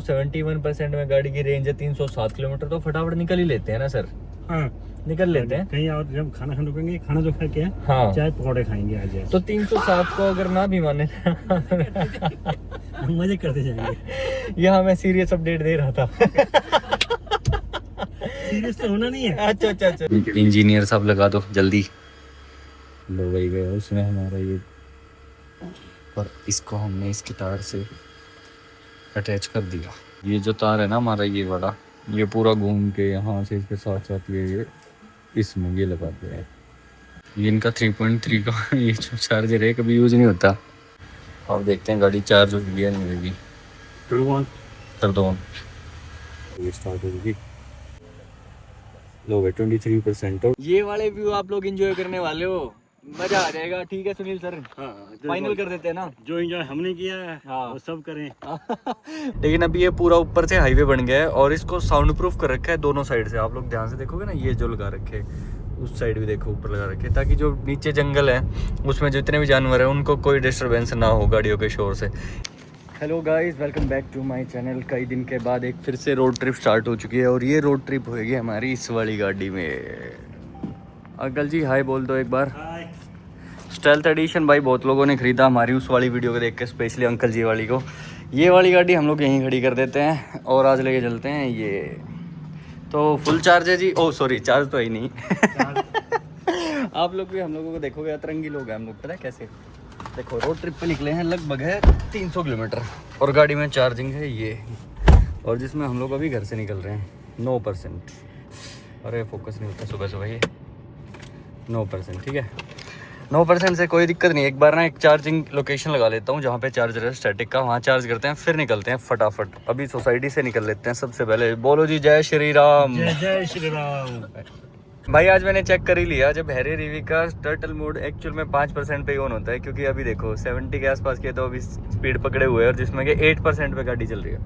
71% में गाड़ी की रेंज है 307 किलोमीटर, तो फटाफट निकल ही लेते हैं ना सर। हाँ निकल लेते हैं। कहीं और जब खाना खाने रुकेंगे, खाना जो खा के हाँ चाय पकौड़े खाएंगे आज यार। तो 307 को अगर ना भी माने मजे करते जाएंगे। यहाँ मैं सीरियस अपडेट दे रहा था। सीरियस तो होना नहीं है। अच्छा अच्छा अच्छा। इंजीनियर साहब लगा दो जल्दी। लो भाई गए उसमें हमारा ये, पर इसको हमने इसकी तार से अटैच कर दिया। ये जो तार है ना हमारा ये वाला, ये पूरा घूम के यहाँ से इसके साथ साथ ये इसमें ये लगा दिया है। ये इनका 3.3 का ये जो चार्जर है कभी यूज़ नहीं होता। अब देखते हैं गाड़ी चार्ज होगी या नहीं होगी। कर दो ऑन। ये स्टार्ट होगी। लो भाई 23%। ये वाले व्यू आप लोग एंजॉय करने वाले हो, मजा आ जाएगा। ठीक है सुनील सर, फाइनल कर देते हैं ना। जो एंजॉय हमने किया है हाँ। वो सब करें। लेकिन अभी ये पूरा ऊपर से हाईवे बन गया है और इसको साउंड प्रूफ कर रखा है दोनों साइड से। आप लोग ध्यान से देखोगे ना, ये जो लगा रखे उस साइड भी देखो ऊपर लगा रखे, ताकि जो नीचे जंगल है उसमें जितने भी जानवर हैं उनको कोई डिस्टरबेंस ना हो गाड़ियों के शोर से। Hello guys, welcome back to my channel. कई दिन के बाद एक फिर से रोड ट्रिप स्टार्ट हो चुकी है और ये रोड ट्रिप होएगी हमारी इस वाली गाड़ी में। अंकल जी हाय बोल दो एक बार। स्टेल्थ एडिशन भाई बहुत लोगों ने खरीदा हमारी उस वाली वीडियो को देख के, स्पेशली अंकल जी वाली को। ये वाली गाड़ी हम लोग यहीं खड़ी कर देते हैं और आज लेके चलते हैं ये। तो फुल चार्ज है जी। ओह सॉरी, चार्ज तो है ही नहीं। आप लोग भी हम लोगों को देखोगे, अतरंगी लोग हैं हम लोग। पता है कैसे, देखो रोड ट्रिप पे निकले हैं, लगभग है 300 किलोमीटर और गाड़ी में चार्जिंग है ये, और जिसमें हम लोग अभी घर से निकल रहे हैं 9%। अरे फोकस नहीं होता सुबह सुबह ये। 9%, ठीक है 9% से कोई दिक्कत नहीं। एक बार ना एक चार्जिंग लोकेशन लगा लेता हूँ जहाँ पे चार्जर है स्टैटिक का, वहाँ चार्ज करते हैं फिर निकलते हैं फटाफट। अभी सोसाइटी से निकल लेते हैं सबसे पहले। बोलो जी जय श्री राम। जय श्री राम। भाई आज मैंने चेक कर ही लिया, जब हैरी रिवी का टर्टल मोड एक्चुअल में 5% पे ऑन होता है, क्योंकि अभी देखो 70 के आसपास किया तो अभी स्पीड पकड़े हुए हैं और जिसमें कि 8% पे गाड़ी चल रही है।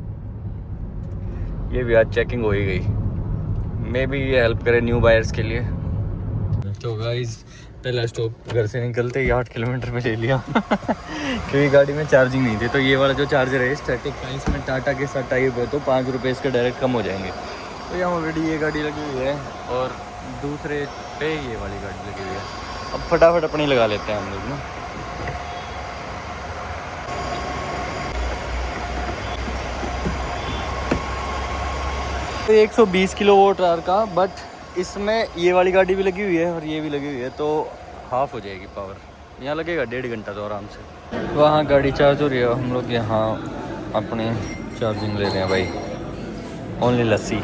ये भी आज चेकिंग हो ही गई। मे बी ये हेल्प करे न्यू बायर्स के लिए। तो गाइस पहला स्टॉप घर से निकलते ही 8 किलोमीटर पे ले लिया क्योंकि गाड़ी में चार्जिंग नहीं थी। तो ये वाला जो चार्जर है स्टैटिक का, इसमें टाटा के साथ टाइप है तो 5 रुपये इसके डायरेक्ट कम हो जाएंगे। तो यहाँ ऑलरेडी ये गाड़ी लगी हुई है और दूसरे पे ये वाली गाड़ी लगी हुई है। अब फटाफट अपनी लगा लेते हैं हम लोग ना। तो 120 किलोवाट आवर का, बट इसमें ये वाली गाड़ी भी लगी हुई है और ये भी लगी हुई है, तो हाफ हो जाएगी पावर। यहाँ लगेगा 1.5 घंटा तो आराम से। वहाँ गाड़ी चार्ज हो रही है, हम लोग यहाँ अपने चार्जिंग ले रहे हैं भाई। ओनली लस्सी।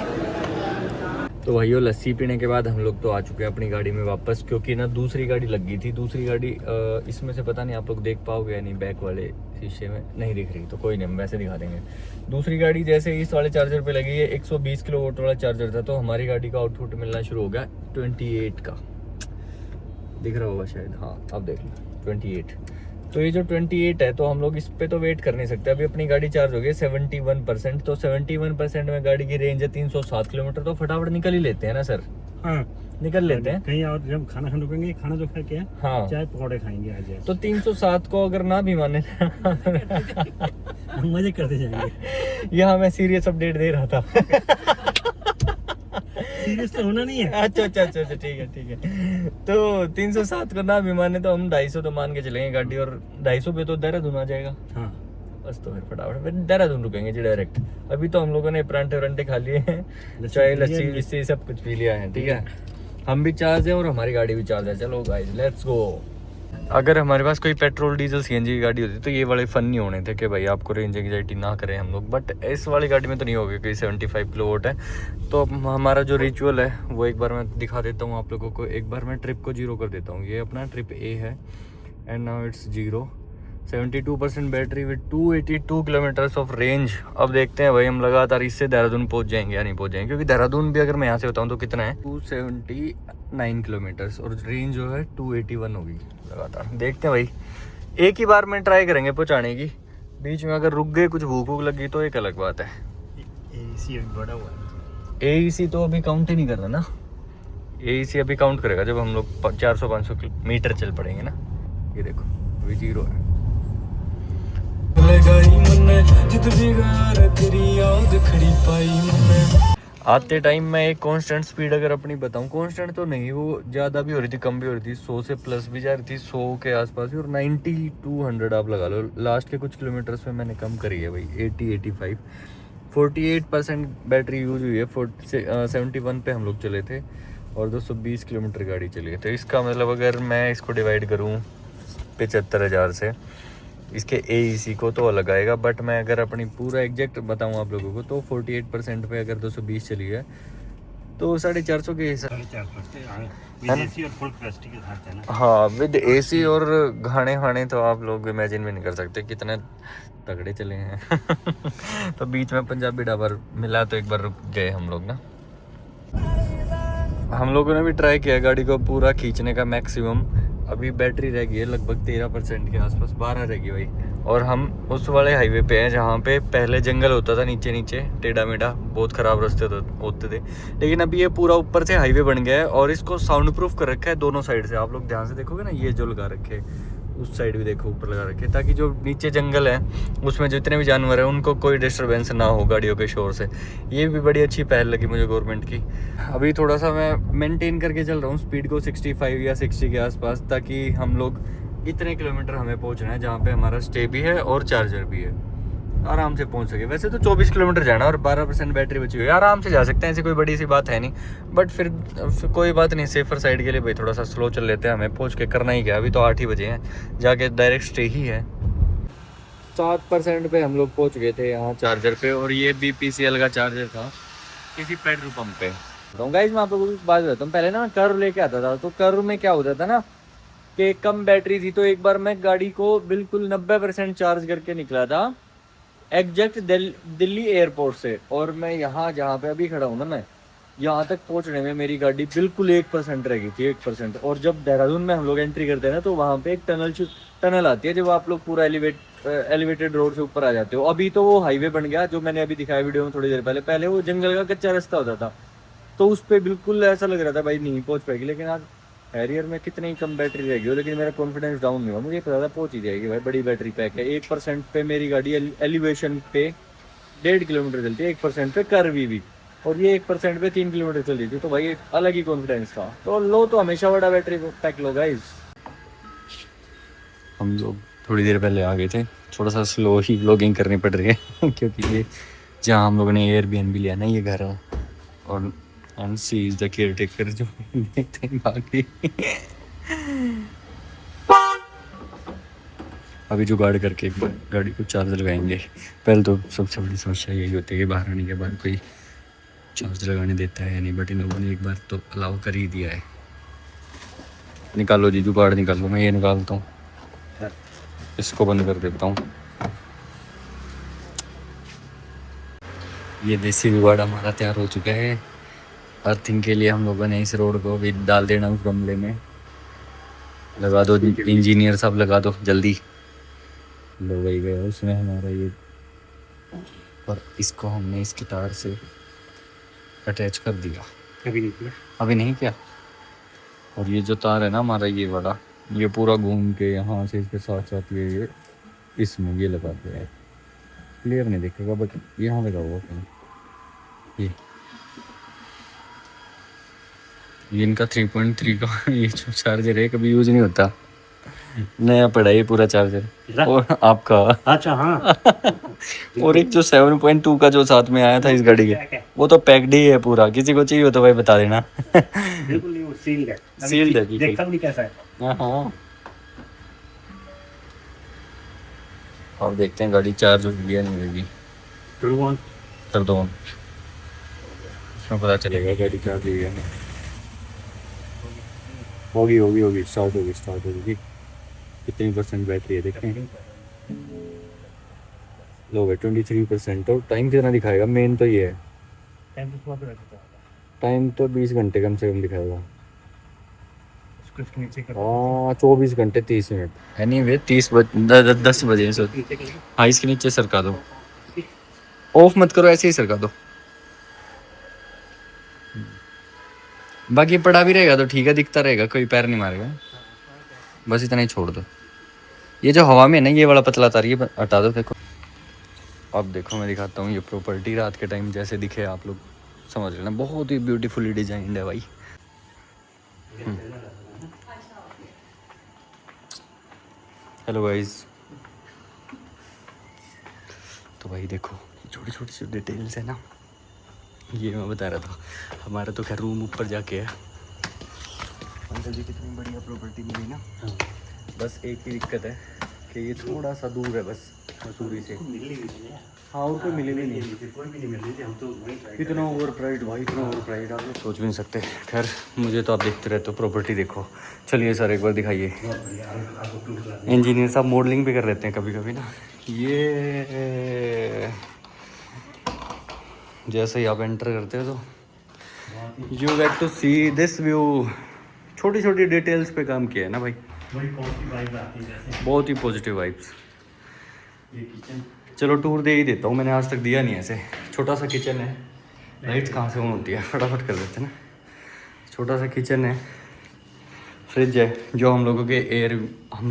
तो भाइयों लस्सी पीने के बाद हम लोग तो आ चुके हैं अपनी गाड़ी में वापस, क्योंकि ना दूसरी गाड़ी लग गई थी। दूसरी गाड़ी इसमें से पता नहीं आप लोग देख पाओगे या नहीं, बैक वाले शीशे में नहीं दिख रही, तो कोई नहीं हम वैसे दिखा देंगे। दूसरी गाड़ी जैसे इस वाले चार्जर पे लगी है, 120 किलोवाट वाला चार्जर था, तो हमारी गाड़ी का आउटपुट मिलना शुरू हो गया 28 का। दिख रहा होगा शायद, हाँ अब देख लो 28। तो ये जो 28 है तो हम लोग इस पे तो वेट कर नहीं सकते। अभी अपनी गाड़ी चार्ज हो गई 71%, तो 71% में गाड़ी की रेंज है 307 किलोमीटर, तो फटाफट निकल ही लेते हैं ना सर। हाँ निकल लेते हैं। कहीं और जब खाना खाने रुकेंगे, खाना जो खा के हाँ चाय पकौड़े खाएंगे आज यार। तो 307 को अगर ना भी माने मजे करते जाएंगे। यहाँ मैं सीरियस अपडेट दे रहा था। सीरियस तो होना नहीं है। अच्छा अच्छा अच्छा अच्छा, ठीक है ठीक है। तो 307 को ना भी माने तो हम 250 तो मान के चलेंगे गाड़ी, और 250 पे तो देहरादून आ जाएगा। हाँ बस तो फिर फटाफट फिर देहरादून रुकेंगे जी डायरेक्ट। अभी तो हम लोगों ने परांठे वरांठे खा लिए हैं, चाय लस्सी विस्सी सब कुछ पी लिया है, ठीक है। हम भी चार्ज है और हमारी गाड़ी भी चार्ज है। चलो गाइस लेट्स गो। अगर हमारे पास कोई पेट्रोल डीजल सीएनजी की गाड़ी होती तो ये वाले फन नहीं होने थे कि भाई आपको रेंज एंग्जाइटी ना करें हम लोग, बट इस वाली गाड़ी में तो नहीं होगी क्योंकि 75 किलोवाट है। तो हमारा जो रिचुअल है वो एक बार मैं दिखा देता हूँ आप लोगों को। एक बार मैं ट्रिप को जीरो कर देता हूँ। ये अपना ट्रिप ए है and now it's zero. 72% battery with 282 kilometres of range. अब देखते हैं भाई हम लगातार इससे देहरादून पहुंच जाएंगे या नहीं पहुंच जाएंगे, क्योंकि देहरादून भी अगर मैं यहाँ से बताऊँ तो कितना है 279 किलोमीटर्स और रेंज जो है 281 होगी लगातार। देखते हैं भाई, एक ही बार में ट्राई करेंगे पहुँचाने की। बीच में अगर रुक गए, कुछ भूख वूख लगी तो एक अलग बात है। एसी बड़ा हुआ है। एसी तो अभी काउंट ही नहीं कर रहा ना। एसी अभी काउंट करेगा जब हम लोग 400-500 मीटर चल पड़ेंगे ना। ये देखो अभी जीरो है। मने जित भी गार तेरी याद खड़ी पाई मने। आते टाइम मैं एक कांस्टेंट स्पीड अगर अपनी बताऊं, कांस्टेंट तो नहीं, वो ज़्यादा भी हो रही थी कम भी हो रही थी, 100 से प्लस भी जा रही थी, 100 के आसपास भी, और 90 टू 100 आप लगा लो। लास्ट के कुछ किलोमीटर्स में मैंने कम करी है भाई, 80-85। 48% बैटरी यूज हुई है। 71 पे हम लोग चले थे और 220 किलोमीटर गाड़ी चली है। तो इसका मतलब अगर मैं इसको डिवाइड करूँ 75,000 से, इसके AEC को तो अलग आएगा, बट मैं अगर अपनी पूरा एग्जैक्ट बताऊं आप लोगों को तो 48% पे अगर 220 चली है तो 450 के हिसाब। 450 विदेशी और फुल कैपेसिटी के साथ है ना। हाँ, विद AC और घाने खाने तो आप लोग इमेजिन भी नहीं कर सकते कितने तगड़े चले हैं। तो बीच में पंजाबी ढाबा मिला तो एक बार रुक गए हम लोग ना। हम लोगों ने भी ट्राई किया गाड़ी को पूरा खींचने का मैक्सिमम। अभी बैटरी रह गई है लगभग 13% के आसपास, 12 रह गई भाई। और हम उस वाले हाईवे पे हैं जहाँ पे पहले जंगल होता था, नीचे नीचे टेढ़ा मेढ़ा बहुत ख़राब रास्ते होते थे, लेकिन अभी ये पूरा ऊपर से हाईवे बन गया है और इसको साउंड प्रूफ कर रखा है दोनों साइड से। आप लोग ध्यान से देखोगे ना, ये जो लगा रखे, उस साइड भी देखो ऊपर लगा रखे, ताकि जो नीचे जंगल है उसमें जितने भी जानवर हैं उनको कोई डिस्टरबेंस ना हो गाड़ियों के शोर से। ये भी बड़ी अच्छी पहल लगी मुझे गवर्नमेंट की। अभी थोड़ा सा मैं मेंटेन करके चल रहा हूँ स्पीड को 65 या 60 के आसपास, ताकि हम लोग इतने किलोमीटर हमें पहुँचना है जहाँ पे हमारा स्टे भी है और चार्जर भी है, आराम से पहुंच सके। वैसे तो 24 किलोमीटर जाना और 12% बैटरी बची हुई है, आराम से जा सकते हैं, ऐसी कोई बड़ी सी बात है नहीं। बट फिर कोई बात नहीं, सेफर साइड के लिए भाई थोड़ा सा स्लो चल लेते हैं, हमें पहुंच के करना ही क्या, अभी तो 8 ही बजे हैं, जाके डायरेक्ट स्टे ही है। 7% पे हम लोग पहुंच गए थे यहाँ चार्जर पे, और ये BPCL का चार्जर था किसी पेट्रोल पंप पे। तो गाइस मैं आप लोगों को बात बताता हूँ, पहले ना मैं कर्व लेके आता था, तो कर्व में क्या होता था ना कि कम बैटरी थी, तो एक बार मैं गाड़ी को बिल्कुल 90% चार्ज करके निकला था एग्जैक्ट दिल्ली एयरपोर्ट से, और मैं यहाँ जहाँ पे अभी खड़ा हूँ ना, मैं यहाँ तक पहुँचने में मेरी गाड़ी बिल्कुल 1% रह गई थी, 1%। और जब देहरादून में हम लोग एंट्री करते हैं ना, तो वहाँ पे एक टनल आती है, जब आप लोग पूरा एलिवेटेड रोड से ऊपर आ जाते हो। अभी तो वो हाईवे बन गया जो मैंने अभी दिखाया वीडियो में थोड़ी देर पहले। पहले वो जंगल का कच्चा रास्ता होता था, तो उस पर बिल्कुल ऐसा लग रहा था भाई नहीं पहुँच पाएगी। लेकिन आज हैरियर में कितनी कम बैटरी रहेगी, लेकिन मेरा कॉन्फिडेंस डाउन नहीं हुआ, मुझे पता था पहुंच ही जाएगी भाई, बड़ी बैटरी पैक है। 1% पे मेरी गाड़ी एलिवेशन पे 1.5 किलोमीटर चलती है, 1% पे कर्वी भी, और ये 1% पे 3 किलोमीटर चल रही थी, तो भाई एक अलग ही कॉन्फिडेंस था। तो लो तो हमेशा बड़ा बैटरी पैक लो गाइस। हम लोग थोड़ी देर पहले आ गए थे, थोड़ा सा स्लो ही व्लॉगिंग करनी पड़ रही है क्योंकि ये जहाँ हम लोगों ने एयरबीएनबी भी लिया ना, ये घर है, और and she is the caretaker जो देखते हैं बाकी। अभी जुगाड़ करके एक बार गाड़ी को चार्ज लगाएंगे। पहले तो सबसे बड़ी समस्या यही होती है कि बाहर आने के बाद कोई चार्ज लगाने देता है या नहीं, बट इन लोगों ने एक बार तो अलाउ कर ही दिया है। निकालो जी जुगाड़ निकालो, मैं ये निकालता हूँ, इसको बंद कर देता हूँ। ये देसी जुगाड़ हमारा तैयार हो चुका है। अर्थिंग के लिए हम लोगों ने इस रोड को भी डाल देना उस गमले में। लगा दो इंजीनियर साहब, लगा दो जल्दी। लो गई गया उसमें हमारा ये, और इसको हमने इसकी तार से अटैच कर दिया। अभी नहीं किया। और ये जो तार है ना हमारा ये वाला, ये पूरा घूम के यहाँ से इसके साथ साथ ये इसमें ये लगा दिया है। क्लियर नहीं दिखेगा बट यहाँ लगा हुआ कहीं। ये इनका 3.3 का ये जो चार्जर है कभी यूज नहीं होता, नया पड़ा ये पूरा चार्जर। और आपका अच्छा हाँ। और एक जो 7.2 का जो साथ में आया था इस गाड़ी के, वो तो पैक्ड ही है पूरा। किसी को चाहिए हो तो भाई बता देना। बिल्कुल नहीं, वो सील्ड है। सील्ड है, देखता भी कैसा है। हाँ। अब देखते हैं गाड़ी चार्ज होगी या नहीं होगी। कर दो, उसमें पता चलेगा गाड़ी चार्ज होगी या नहीं। होगी स्टार्ट होगी। कितनी परसेंट बैटरी है देखते हैं। लो भाई 23%। और टाइम कितना दिखाएगा, मेन तो ये है। टाइम तो 20 घंटे कम से कम दिखाएगा। हाँ 24 घंटे 30 मिनट। एनीवे 10 बजे से हाँ इसके नीचे सरका दो, ऑफ मत करो, ऐसे ही सरका दो। बाकी पड़ा भी रहेगा तो ठीक है, दिखता रहेगा, कोई पैर नहीं मारेगा। बस इतना ही छोड़ दो। ये जो हवा में है ना, ये वाला पतला तार ये हटा दो। देखो अब देखो मैं दिखाता हूँ ये प्रॉपर्टी रात के टाइम जैसे दिखे आप लोग समझ लेना, बहुत ही ब्यूटीफुली डिजाइंड है भाई। हेलो गाइस, तो भाई देखो छोटी छोटी सी डिटेल्स है ना, ये मैं बता रहा था। हमारा तो खैर रूम ऊपर जाके है। अंकल जी कितनी बढ़िया प्रॉपर्टी मिली ना। बस एक ही दिक्कत है कि ये थोड़ा सा दूर है बस मसूरी से। हाँ और कोई मिले भी नहीं, कोई भी नहीं मिल रही थी, हम तो वहीं try इतना ओवर प्राइड भाई, इतना ओवर प्राइड आप लोग सोच भी नहीं सकते। खैर मुझे तो आप देखते रहते हो प्रॉपर्टी, देखो चलिए सर एक बार दिखाइए। बहुत बढ़िया, आपको टूर करा इंजीनियर साहब मॉडलिंग भी कर लेते हैं कभी कभी ना। ये जैसे ही आप एंटर करते हो तो you get to see this view. छोटी छोटी डिटेल्स पे काम किया है ना भाई, बड़ी पॉजिटिव वाइब आती है जैसे। बहुत ही पॉजिटिव वाइब्स। ये किचन चलो टूर दे ही देता हूँ, मैंने आज तक दिया नहीं ऐसे। छोटा सा किचन है, लाइट्स कहाँ से ऑन होती है, फटाफट कर देते हैं ना। छोटा सा किचन है, फ्रिज है जो हम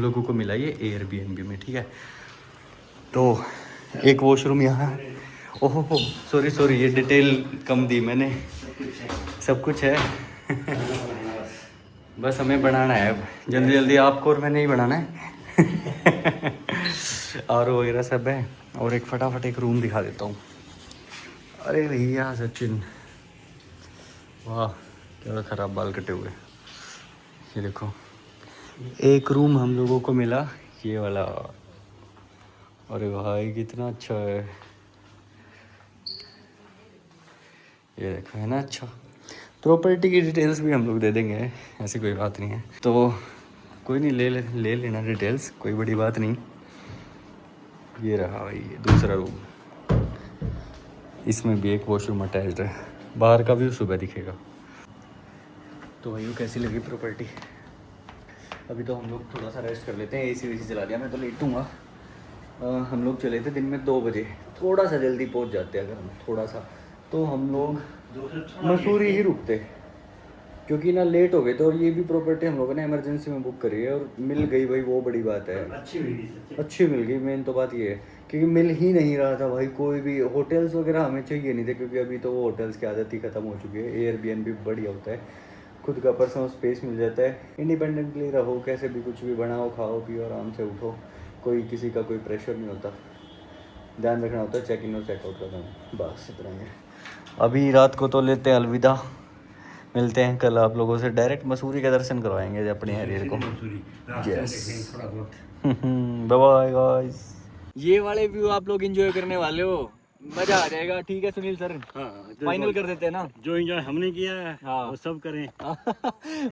लोगों को मिला ये एयरबीएनबी में, ठीक है। तो एक वॉशरूम यहाँ, ओहो सॉरी ये डिटेल कम दी मैंने, सब कुछ है। बस हमें बनाना है अब जल्दी जल्दी, आपको और मैंने ही बनाना है। और वगैरह सब है। और एक फटाफट एक रूम दिखा देता हूँ। अरे भैया सचिन, वाह क्या खराब बाल कटे हुए। ये देखो एक रूम हम लोगों को मिला ये वाला। अरे भाई कितना अच्छा है, ये देखो है ना अच्छा। प्रॉपर्टी की डिटेल्स भी हम लोग दे देंगे, ऐसी कोई बात नहीं है। तो कोई नहीं, ले लेना डिटेल्स, कोई बड़ी बात नहीं। ये रहा भाई ये दूसरा रूम, इसमें भी एक वॉशरूम अटैच्ड है, बाहर का व्यू सुबह दिखेगा। तो भाई कैसी लगी प्रॉपर्टी? अभी तो हम लोग थोड़ा सा रेस्ट कर लेते हैं, एसी वेसी चला दिया, मैं तो लेटूंगा। हम लोग चले थे दिन में 2 बजे, थोड़ा सा जल्दी पहुंच जाते अगर हम थोड़ा सा, तो हम लोग मसूरी ही रुकते, क्योंकि ना लेट हो गए थे। और ये भी प्रॉपर्टी हम लोगों ने इमरजेंसी में बुक करी है और मिल गई भाई, वो बड़ी बात है। अच्छी मिली सच्ची। अच्छी मिल गई, मेन तो बात ये है, क्योंकि मिल ही नहीं रहा था भाई कोई भी। होटल्स वगैरह हमें चाहिए नहीं थे, क्योंकि अभी तो वो होटल्स की आदत ही ख़त्म हो चुकी है। एयरबीएनबी बढ़िया होता है, खुद का पर्सनल स्पेस मिल जाता है, इंडिपेंडेंटली रहो, कैसे भी कुछ भी बनाओ, खाओ पियो, आराम से उठो, कोई किसी का कोई प्रेशर नहीं होता। ध्यान रखना होता है चेक इन और चेकआउट का काम, बस इतना ही है। अभी रात को तो लेते हैं अलविदा, मिलते हैं कल आप लोगों से। डायरेक्ट मसूरी का दर्शन करवाएंगे अपने हरियर को। मसूरी रास्ते में Yes. देखेंगे थोड़ा बहुत। Bye bye guys. ये वाले व्यू आप लोग एंजॉय करने वाले हो, मजा आ जाएगा। ठीक है सुनील सर, हाँ फाइनल कर देते हैं ना। जो एंजॉय हमने किया है हाँ। वो सब करें।